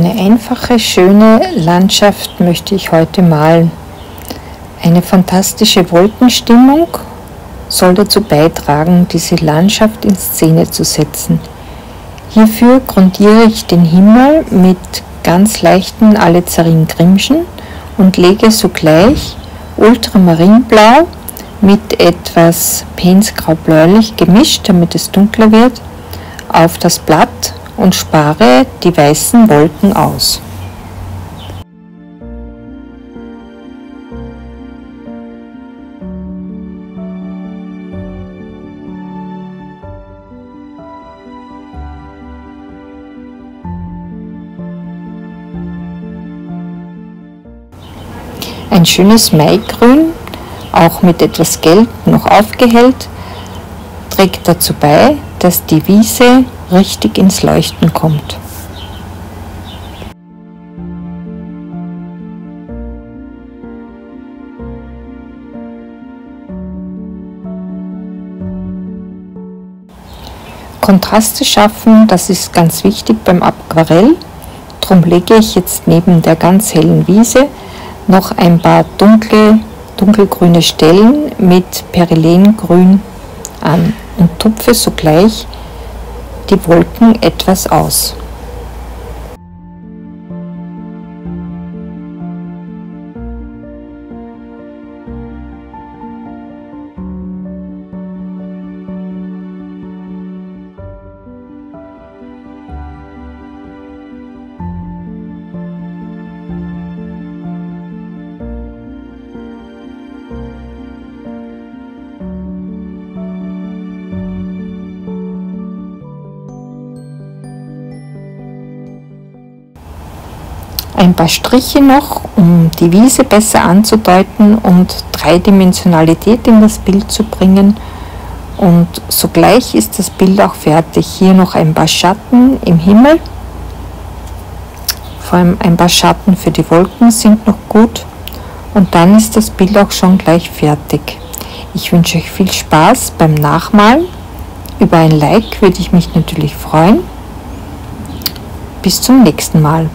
Eine einfache, schöne Landschaft möchte ich heute malen. Eine fantastische Wolkenstimmung soll dazu beitragen, diese Landschaft in Szene zu setzen. Hierfür grundiere ich den Himmel mit ganz leichten Alizarin-Grimschen und lege sogleich Ultramarinblau mit etwas Painsgrau-bläulich gemischt, damit es dunkler wird, auf das Blatt und spare die weißen Wolken aus. Ein schönes Maigrün, auch mit etwas Gelb noch aufgehellt, trägt dazu bei, dass die Wiese richtig ins Leuchten kommt. Kontraste schaffen, das ist ganz wichtig beim Aquarell. Darum lege ich jetzt neben der ganz hellen Wiese noch ein paar dunkelgrüne Stellen mit Perlengrün an und tupfe sogleich die Wolken etwas aus. Ein paar Striche noch, um die Wiese besser anzudeuten und Dreidimensionalität in das Bild zu bringen. Und sogleich ist das Bild auch fertig. Hier noch ein paar Schatten im Himmel. Vor allem ein paar Schatten für die Wolken sind noch gut. Und dann ist das Bild auch schon gleich fertig. Ich wünsche euch viel Spaß beim Nachmalen. Über ein Like würde ich mich natürlich freuen. Bis zum nächsten Mal.